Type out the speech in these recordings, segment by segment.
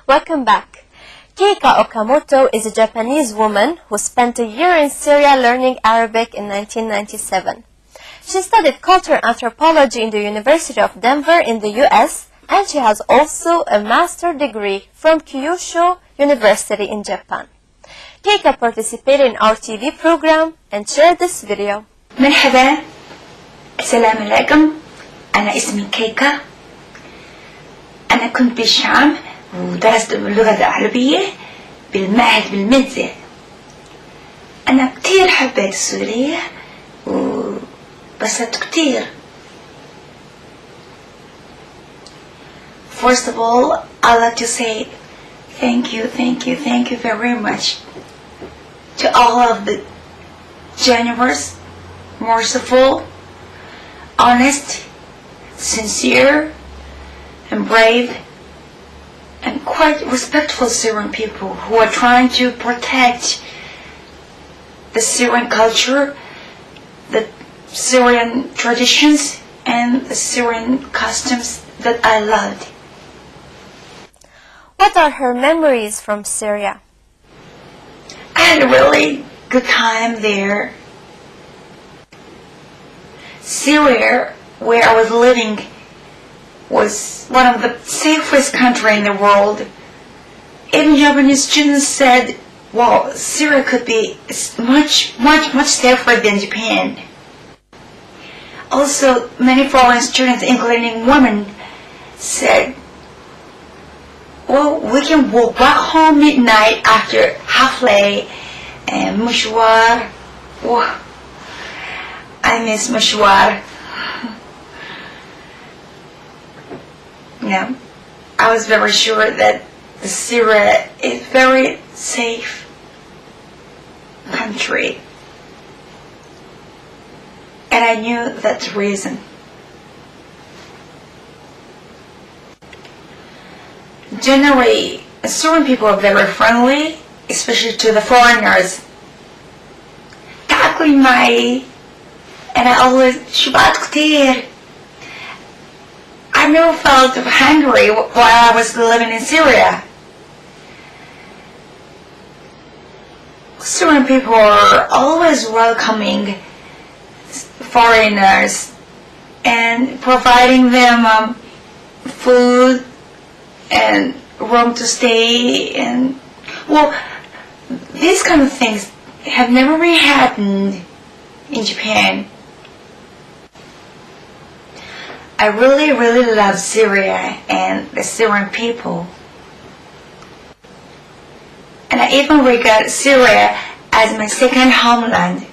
Welcome back. Keika Okamoto is a Japanese woman who spent a year in Syria learning Arabic in 1997. She studied cultural anthropology in the University of Denver in the US, and she has also a master's degree from Kyushu University in Japan. Keika participated in our TV program and shared this video. مرحبا، السلام عليكم. أنا اسمي كيكا. أنا كنت بالشام ودرست اللغة العربية بالمعهد بالمنزل. أنا كتير حبيت سوريا وبسطت كتير. First of all, I'd like to say thank you very much to all of the generous, merciful, honest, sincere, and brave, and quite respectful Syrian people who are trying to protect the Syrian culture, the Syrian traditions, and the Syrian customs that I loved. What are her memories from Syria? I had a really good time there. Syria, where I was living, was one of the safest countries in the world. Even Japanese students said, well, Syria could be much safer than Japan. Also, many foreign students, including women, said, well, we can walk back home midnight after half-day and mushwar. Oh, I miss mushwar. Yeah, I was very sure that Syria is a very safe country, and I knew that's the reason. Generally, Syrian people are very friendly, especially to the foreigners. تاكل معي and I always شبعت كتير. I never felt hungry while I was living in Syria. Syrian people are always welcoming foreigners and providing them food and room to stay, and well, these kind of things have never really happened in Japan. I really love Syria and the Syrian people, and I even regard Syria as my second homeland.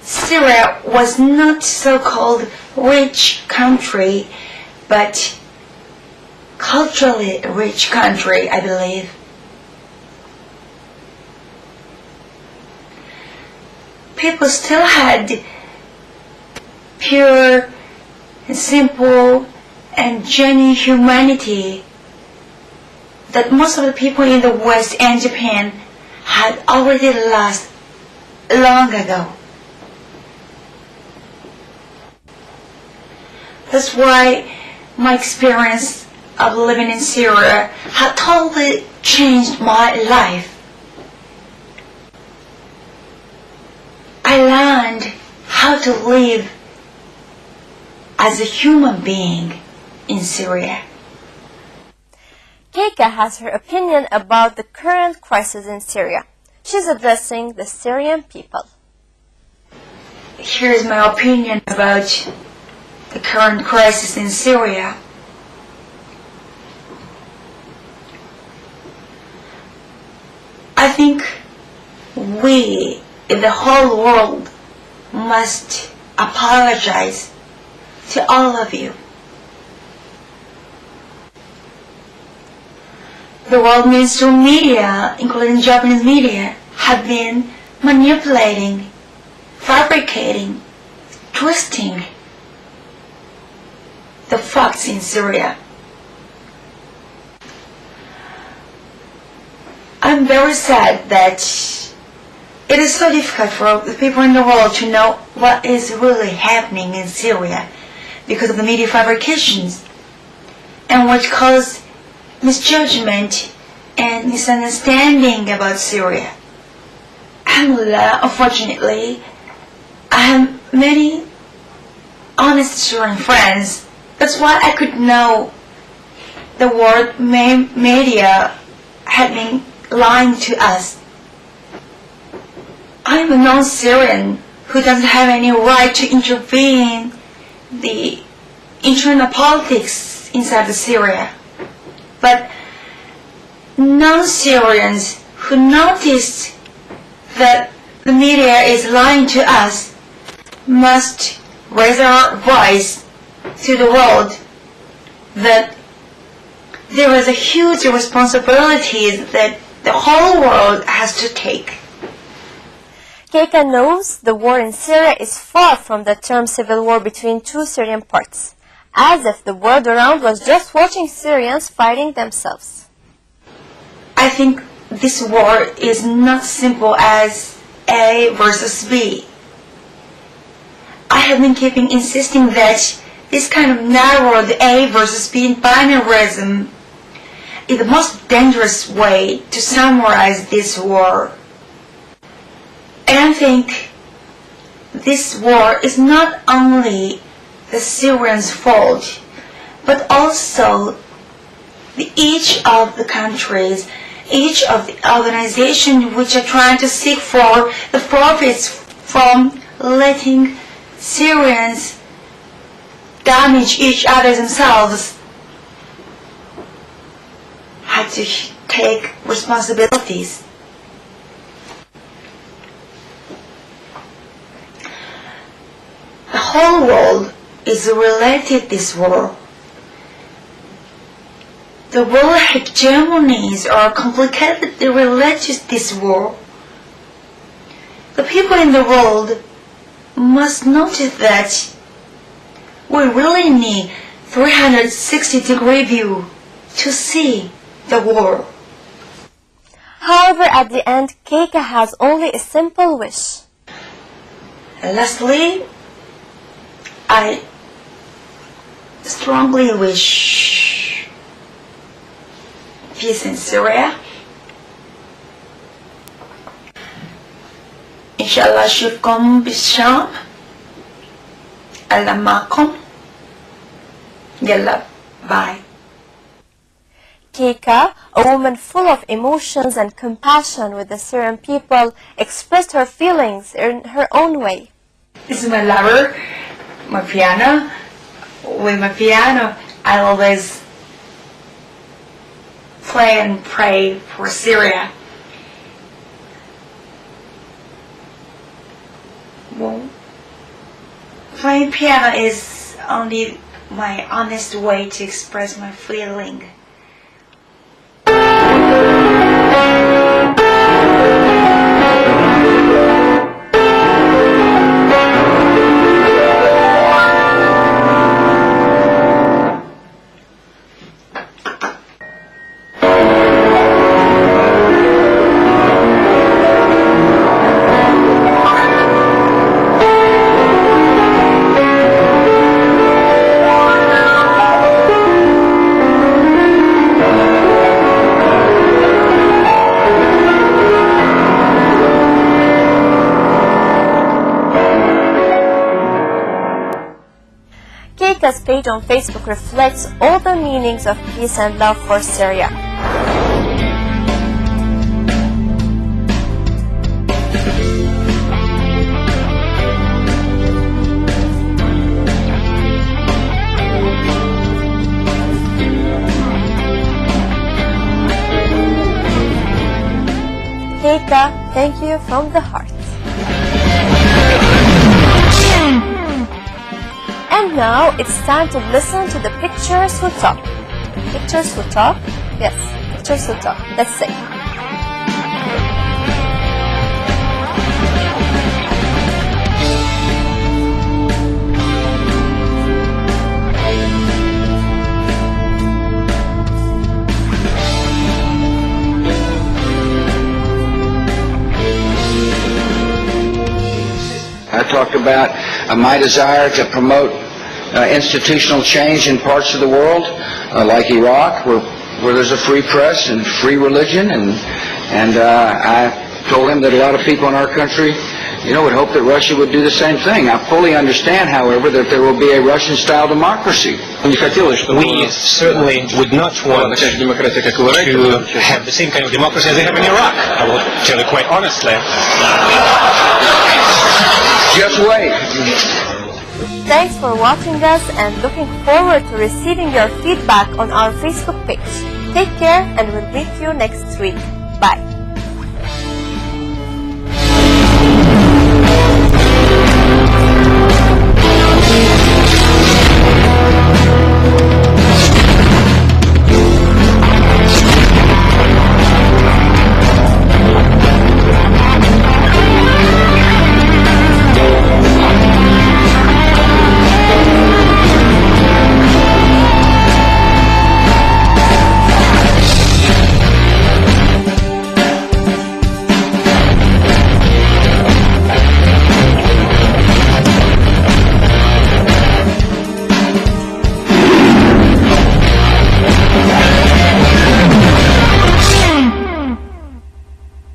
Syria was not so-called rich country, but culturally rich country, I believe. People still had pure and simple and genuine humanity that most of the people in the West and Japan had already lost long ago. That's why my experience of living in Syria had totally changed my life. I learned how to live as a human being in Syria. Keika has her opinion about the current crisis in Syria. She's addressing the Syrian people. Here's my opinion about the current crisis in Syria. I think we in the whole world must apologize to all of you. The world mainstream media, including Japanese media, have been manipulating, fabricating, twisting the facts in Syria. I'm very sad that it is so difficult for the people in the world to know what is really happening in Syria because of the media fabrications and which caused misjudgment and misunderstanding about Syria. Alhamdulillah, unfortunately, I have many honest Syrian friends. That's why I could know the world media had been lying to us. I am a non-Syrian who doesn't have any right to intervene in the internal politics inside the Syria. But non-Syrians who noticed that the media is lying to us must raise our voice to the world that there is a huge responsibility that the whole world has to take. Keika knows the war in Syria is far from the term civil war between two Syrian parts, as if the world around was just watching Syrians fighting themselves. I think this war is not simple as A versus B. I have been keeping insisting that this kind of narrowed A versus B binarism is the most dangerous way to summarize this war. And I think this war is not only the Syrians' fault, but also each of the countries, each of the organizations which are trying to seek for the profits from letting Syrians damage each other themselves had to take responsibilities. The whole world is related to this war. The world hegemonies are complicatedly related to this war. The people in the world must notice that we really need 360-degree view to see the war. However, at the end, Keika has only a simple wish. And lastly, I strongly wish peace in Syria. Inshallah أشوفكم بالشام. الله معكم. يلا bye. Keika, a woman full of emotions and compassion with the Syrian people, expressed her feelings in her own way. This is my lover, my piano. With my piano, I always play and pray for Syria. Well, playing piano is only my honest way to express my feeling. Keika's page on Facebook reflects all the meanings of peace and love for Syria. Keika, thank you from the heart. And now it's time to listen to the pictures who talk. Pictures who talk? Yes, pictures who talk. Let's say. I talked about my desire to promote institutional change in parts of the world, like Iraq, where there's a free press and free religion, and I told him that a lot of people in our country, would hope that Russia would do the same thing. I fully understand, however, that there will be a Russian-style democracy. We certainly would not want to have the same kind of democracy as they have in Iraq. I will tell you quite honestly. Just wait. Thanks for watching us and looking forward to receiving your feedback on our Facebook page. Take care and we'll meet you next week. Bye.